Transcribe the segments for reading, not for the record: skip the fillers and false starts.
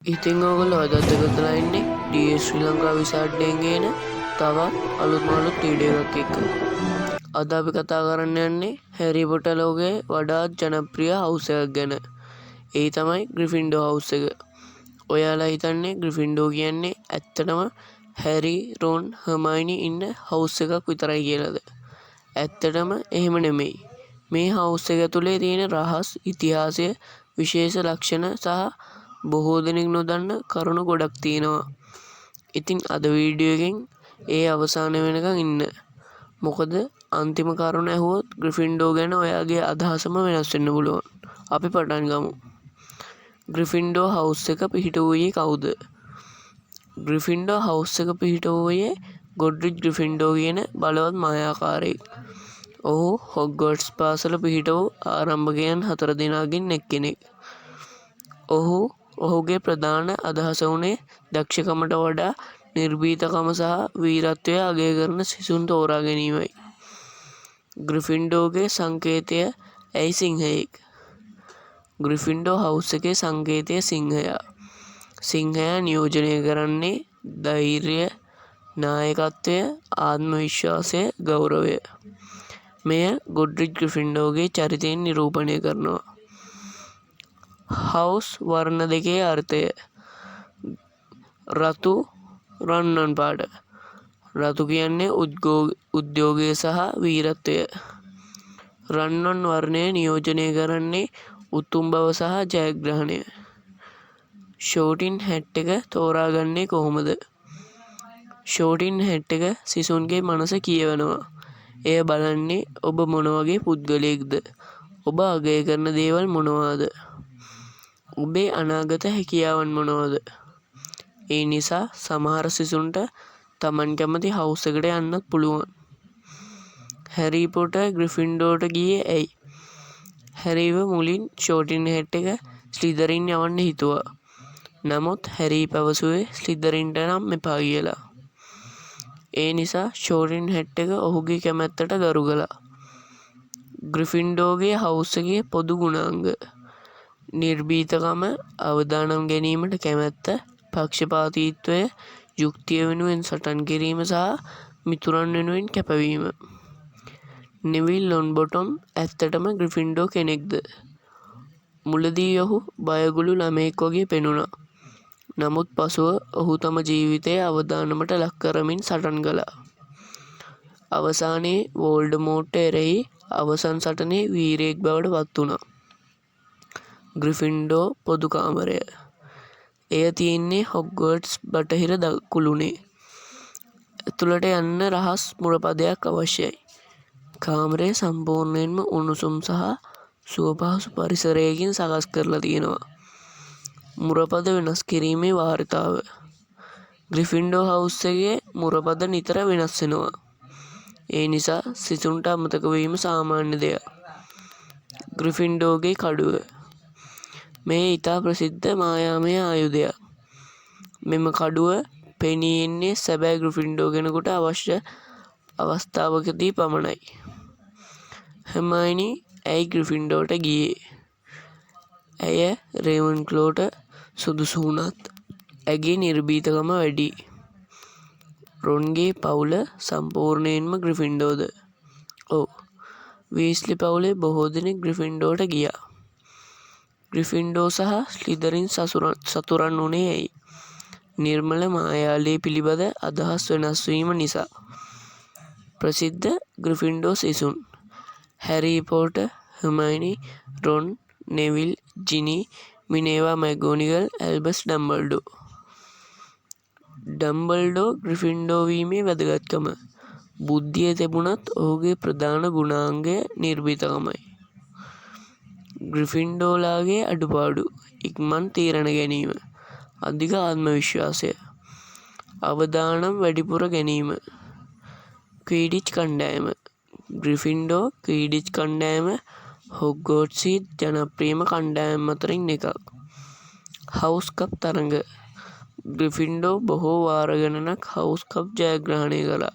ඉතින් ඔයගොල්ලෝ අදත් එකතු වෙලා ඉන්නේ DS ශ්‍රී ලංකා විසාඩ්ඩෙන් ගේන තවත් අලුත් ටීඩියක් එක්ක. අද අපි කතා කරන්න යන්නේ හැරි පොටර් ලෝකයේ වඩාත් ජනප්‍රිය හවුස් එකක් ගැන. ඒ තමයි ග්‍රිෆින්ඩෝ හවුස් එක. ඔයාලා හිතන්නේ ග්‍රිෆින්ඩෝ කියන්නේ ඇත්තටම හැරි, රොන්, හර්මයිනි ඉන්න හවුස් එකක් විතරයි කියලාද? ඇත්තටම එහෙම නෙමෙයි. මේ හවුස් එක තුලේ තියෙන රහස්, ඉතිහාසය, විශේෂ ලක්ෂණ සහ බොහෝ දෙනෙක් නොදන්න කරුණු ගොඩක් තියෙනවා. ඉතින් අද වීඩියෝ එකෙන් ඒ අවසාන වෙනකන් ඉන්න. මොකද අන්තිම කරුණ ඇහුවොත් ග්‍රිෆින්ඩෝ ගැන ඔයාගේ අදහසම වෙනස් වෙන්න පුළුවන්. අපි පටන් ගමු. ග්‍රිෆින්ඩෝ හවුස් එක පිහිටුවේ කවුද? ග්‍රිෆින්ඩෝ හවුස් එක පිහිටුවේ ගොඩ්රිච් ග්‍රිෆින්ඩෝ කියන බලවත් මායාකාරයෙක්. ඔහු හොග්වර්ට්ස් පාසල පිහිටවූ ආරම්භකයන් 4 දෙනාගෙන් එක්කෙනෙක්. ඔහුගේ ප්‍රධාන අදහස වුණේ දක්ෂකමට වඩා නිර්භීතකම සහ වීරත්වය අගය කරන සිසුන් තෝරා ගැනීමයි. ග්‍රිෆින්ඩෝගේ සංකේතය ඇයි සිංහයෙක්? ග්‍රිෆින්ඩෝ හවුස් එකේ සංකේතය සිංහයා. සිංහයා නියෝජනය කරන්නේ ධෛර්යය, නායකත්වය, ආත්ම විශ්වාසය, ගෞරවය. මෙය ගොඩ්රිච් ග්‍රිෆින්ඩෝගේ චරිතයෙන් නිරූපණය කරනවා. හවුස් වර්ණ දෙකේ අර්ථය. රතු, රන්වන් පාට. රතු කියන්නේ උද්‍යෝගය සහ වීරත්වය. රන්වන් වර්ණය නියෝජනය කරන්නේ උතුම් බව සහ ජයග්‍රහණය. ෂෝටින් හැට් එක තෝරාගන්නේ කොහොමද? ෂෝටින් හැට් එක සිසුන්ගේ මනස කියවනවා. එය බලන්නේ ඔබ මොන වගේ පුද්ගලයෙක්ද? ඔබ අගය කරන දේවල් මොනවාද? ඔබේ අනාගත හැකියාවන් මොනවාද? ඒ නිසා සමහර සිසුන්ට තමන් කැමති හවුස් එකට යන්නත් පුළුවන්. හැරි පොටර් ග්‍රිෆින්ඩෝට ගියේ ඇයි? හැරිව මුලින් ෂෝටින් හැට් එක ස්ලිදරින් යවන්න හිතුවා. නමුත් හැරි පැවසුවේ ස්ලිදරින්ට නම් එපා කියලා. ඒ නිසා ෂෝටින් හැට් එක ඔහුගේ කැමැත්තට ගරු කළා. ග්‍රිෆින්ඩෝගේ හවුස් එකේ පොදු ගුණාංග. නිර්භීතකම, අවදානම් ගැනීමට කැමැත්ත, පක්ෂපාතීත්වය, යුක්තිය වෙනුවෙන් සටන් කිරීම සහ මිතුරන් වෙනුවෙන් කැපවීම. නෙවිල් ලොන්බොටම් ඇත්තටම ග්‍රිෆින්ඩෝ කෙනෙක්ද? මුලදී ඔහු බයගුළු ළමයෙක් වගේ පෙනුණා. නමුත් පසුව ඔහු තම ජීවිතය අවදානමට ලක් කරමින් සටන් කළා. අවසානයේ වෝල්ඩමෝර්ට්ට එරෙහි අවසන් සටනේ වීරයෙක් බවට පත් වුණා. ග්‍රිෆින්ඩෝ පොදු කාමරය. එය තියෙන්නේ හොග්වර්ට්ස් බටහිර කුළුණේ. ඇතුළට යන්න රහස් මුරපදයක් අවශ්‍යයි. කාමරය සම්පූර්ණයෙන්ම උණුසුම් සහ සුවපහසු පරිසරයකින් සකස් කරලා තියෙනවා. මුරපද වෙනස් කිරීමේ වාර්තාව. ග්‍රිෆින්ඩෝ හවුස් එකේ මුරපද නිතර වෙනස් වෙනවා. ඒ නිසා සිසුන්ට අමතක වීම සාමාන්‍ය දෙයක්. ග්‍රිෆින්ඩෝගේ කඩුව. මේ ඉතා ප්‍රසිද්ධ මායාමය ආයුධයක්. මෙම කඩුව පෙනී එන්නේ සැබෑ ග්‍රිෆින්ඩෝ කෙනෙකුට අවශ්‍ය අවස්ථාවකදී පමණයි. හර්මයිනි ඇයි ග්‍රිෆින්ඩෝට ගියේ? ඇය රේවන්ක්ලෝට සුදුසු වුණත් ඇගේ නිර්භීතකම වැඩි. රොන්ගේ පවුල සම්පූර්ණයෙන්ම ග්‍රිෆින්ඩෝද? ඔව්. වීස්ලි පවුලේ බොහෝ දෙනෙක් ග්‍රිෆින්ඩෝට ගියා. ග්‍රිෆින්ඩෝ සහ ස්ලිදරින් සතුරන් වුණේ ඇයි? නිර්මල මායාලය පිළිබඳ අදහස් වෙනස් වීම නිසා. ප්‍රසිද්ධ ග්‍රිෆින්ඩෝ සිසුන්. හැරි Potter, Hermione, රොන්, Neville, ජිනි, මිනර්වා මැගෝනිගල්, Albus Dumbledore. Dumbledore ග්‍රිෆින්ඩෝ වීමේ වැදගත්කම. බුද්ධිය තිබුණත් ඔහුගේ ප්‍රධාන ගුණාංගය නිර්භීතකමයි. ග්‍රිෆින්ඩෝලාගේ අඩුපාඩු. ඉක්මන් තීරණ ගැනීම. අධික ආත්ම විශ්වාසය. අවදානම් වැඩිපුර ගැනීම. ක්වීඩිච් කණ්ඩායම. ග්‍රිෆින්ඩෝ ක්වීඩිච් කණ්ඩායම හොග්වර්ට්ස්හි ජනප්‍රියම කණ්ඩායම් අතරින් එකක්. හවුස් කප් තරඟ. ග්‍රිෆින්ඩෝ බොහෝ වාර ගණනක් හවුස් කප් ජයග්‍රහණය කළා.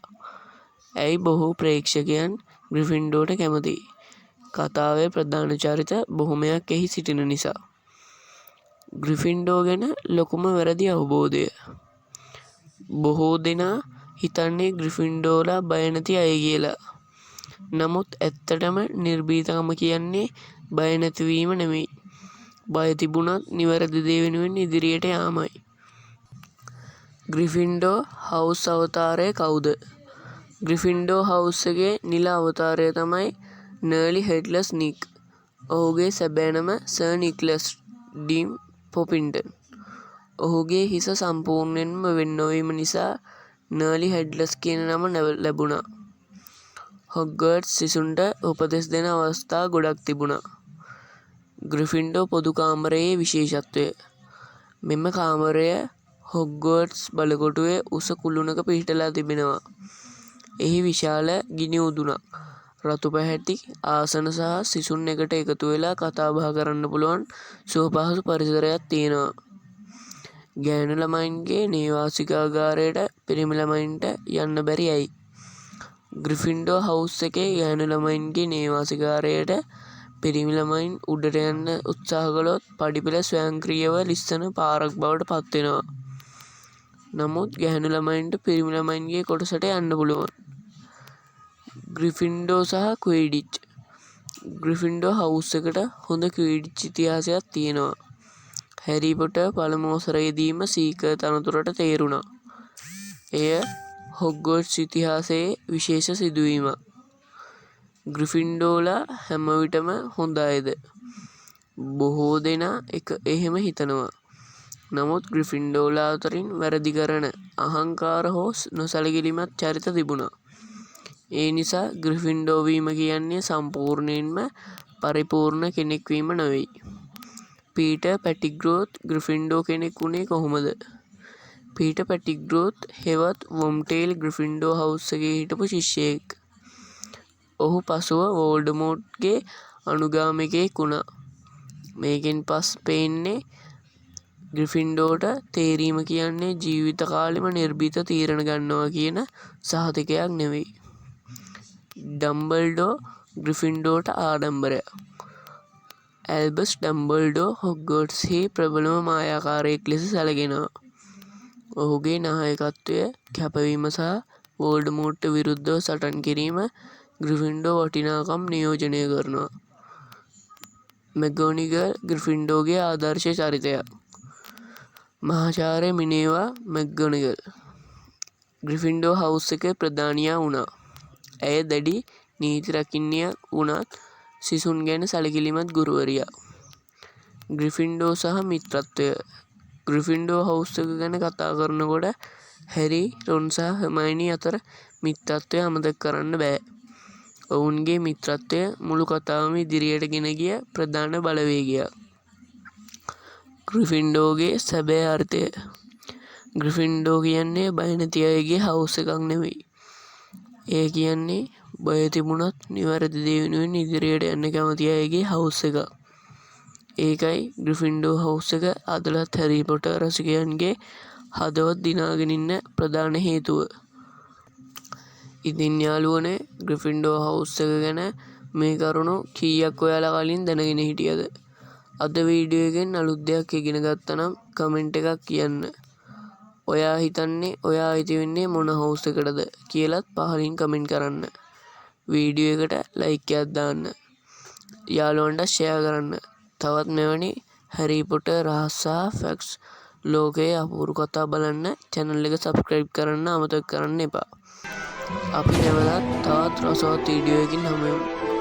ඇයි බොහෝ ප්‍රේක්ෂකයන් ග්‍රිෆින්ඩෝට කැමති? කතාවේ ප්‍රධාන චරිත බොහොමයක් එහි සිටින නිසා. ග්‍රිෆින්ඩෝ ගැන ලොකුම වැරදි අවබෝධය. බොහෝ දෙනා හිතන්නේ ග්‍රිෆින්ඩෝලා බය නැති අය කියලා. නමුත් ඇත්තටම නිර්භීතකම කියන්නේ බය නැතිවීම නෙමෙයි. බය තිබුණත් නිවැරදි දේ වෙනුවෙන් ඉදිරියට යාමයි. ග්‍රිෆින්ඩෝ හවුස් අවතාරය කවුද? ග්‍රිෆින්ඩෝ හවුස් එකේ නිල අවතාරය තමයි නර්ලි හෙඩ්ලස් නික්. ඔහුගේ සැබෑ නම සර් නික්ලස් ඩීන් පොපින්ටන්. ඔහුගේ හිස සම්පූර්ණයෙන්ම වෙන් නොවීම නිසා නර්ලි හෙඩ්ලස් කියන නම ලැබුණා. හොග්වර්ට්ස් සිසුන්ට උපදෙස් දෙන අවස්ථා ගොඩක් තිබුණා. ග්‍රිෆින්ඩෝ පොදු කාමරයේ විශේෂත්වය. මෙම කාමරය හොග්වර්ට්ස් බලකොටුවේ උස කුළුණක පිහිටලා තිබෙනවා. එහි විශාල ගිනි උදුනක්, රතු පැහැති ආසන සහ සිසුන් එකට එකතු වෙලා කතා බහ කරන්න පුළුවන් සුවපහසු පරිසරයක් තියෙනවා. ගෑනු ළමයින්ගේ නේවාසිකාගාරයට පිරිමි ළමයින්ට යන්න බැරි ඇයි? ග්‍රිෆින්ඩෝ හවුස් එකේ ගෑනු ළමයින්ගේ නේවාසිකාගාරයට පිරිමි ළමයින් උඩට යන්න උත්සාහ කළොත් පඩිපෙළ ස්වයංක්‍රීයව ලිස්සන පාරක් බවට පත් වෙනවා. නමුත් ගැහැණු ළමයින්ට පිරිමි ළමයින්ගේ කොටසට යන්න පුළුවන්. ග්‍රිෆින්ඩෝ සහ ක්විඩිච්. ග්‍රිෆින්ඩෝ හවුස් එකට හොඳ ක්විඩිච් ඉතිහාසයක් තියෙනවා. හැරි පොටර් පළමු වසරේදීම සීකර් තනතුරට තේරුණා. එය හොග්වර්ට්ස් ඉතිහාසයේ විශේෂ සිදුවීමක්. ග්‍රිෆින්ඩෝලා හැම විටම හොඳ අයද? බොහෝ දෙනා එහෙම හිතනවා. නමුත් ග්‍රිෆින්ඩෝලා අතරින් වැරදි කරන, අහංකාර හෝ නොසැලකිලිමත් චරිත තිබුණා. ඒ නිසා ග්‍රිෆින්ඩෝ වීම කියන්නේ සම්පූර්ණයෙන්ම පරිපූර්ණ කෙනෙක් වීම නෙවෙයි. පීටර් පැටිග්‍රෝත් ග්‍රිෆින්ඩෝ කෙනෙක් වුණේ කොහොමද? පීටර් පැටිග්‍රෝත් හෙවත් වොම්ටේල් ග්‍රිෆින්ඩෝ හවුස් එකේ හිටපු ශිෂ්‍යයෙක්. ඔහු පසුව වෝල්ඩමෝර්ට්ගේ අනුගාමිකයෙක් වුණා. මේකෙන් පේන්නේ ග්‍රිෆින්ඩෝට තේරීම කියන්නේ ජීවිත කාලෙම නිර්භීත තීරණ ගන්නවා කියන සහතිකයක් නෙවෙයි. ඩම්බල්ඩෝ ග්‍රිෆින්ඩෝට ආඩම්බරයක්. ඇල්බස් ඩම්බල්ඩෝ හොග්වර්ට්ස්හි ප්‍රබලම මායාකාරයෙක් ලෙස සැලකෙනවා. ඔහුගේ නායකත්වය, කැපවීම සහ වෝල්ඩමෝර්ට්ට විරුද්ධව සටන් කිරීම ග්‍රිෆින්ඩෝ වටිනාකම් නියෝජනය කරනවා. මැගොනිගල් ග්‍රිෆින්ඩෝගේ ආදර්ශ චරිතයක්. මහාචාර්ය මිනේවා මැග්ගොනිගල් ග්‍රිෆින්ඩෝ හවුස් එකේ ප්‍රධානියා වුණා. ඇය දැඩි නීති රකින්නියක් වුණත් සිසුන් ගැන සැලකිලිමත් ගුරුවරියක්. ග්‍රිෆින්ඩෝ සහ මිත්‍රත්වය. ග්‍රිෆින්ඩෝ හවුස් එක ගැන කතා කරනකොට හැරි, රොන් සහ හර්මයිනි අතර මිත්‍රත්වය අමතක කරන්න බෑ. ඔවුන්ගේ මිත්‍රත්වය මුළු කතාවම ඉදිරියට ගෙන ගිය ප්‍රධාන බලවේගයක්. ග්‍රිෆින්ඩෝගේ සැබෑ අර්ථය. ග්‍රිෆින්ඩෝ කියන්නේ බය නැති අයගේ හවුස් එකක් නෙවෙයි. ඒ කියන්නේ බය තිබුණත් නිවැරදි දේ වෙනුවෙන් ඉදිරියට යන්න කැමති අයගේ හවුස් එකක්. ඒකයි ග්‍රිෆින්ඩෝ හවුස් එක අදලත් හැරි පොටර් රසිකයන්ගේ හදවත් දිනාගෙන ඉන්න ප්‍රධාන හේතුව. ඉතින් යාළුවනේ, ග්‍රිෆින්ඩෝ හවුස් එක ගැන මේ කරුණු කීයක් ඔයාලා කලින් දැනගෙන හිටියද? අද වීඩියෝ එකෙන් අලුත් දෙයක් ඉගෙන ගත්තා නම් කමෙන්ට් එකක් කියන්න. ඔයා හිතන්නේ ඔයා අයිති වෙන්නේ මොන හවුස් එකටද කියලත් පහලින් කමෙන්ට් කරන්න. වීඩියෝ එකට ලයික් එකක් දාන්න. යාළුවන්ට ෂෙයා කරන්න. තවත් මෙවැනි හැරි පොටර් රහස් සහ ෆැක්ට්ස් ලෝකයේ අපූර්ව කතා බලන්න channel එක subscribe කරන්න අමතක කරන්න එපා. අපි නැවතත් තවත් රසවත් වීඩියෝ එකකින් හමු වෙමු.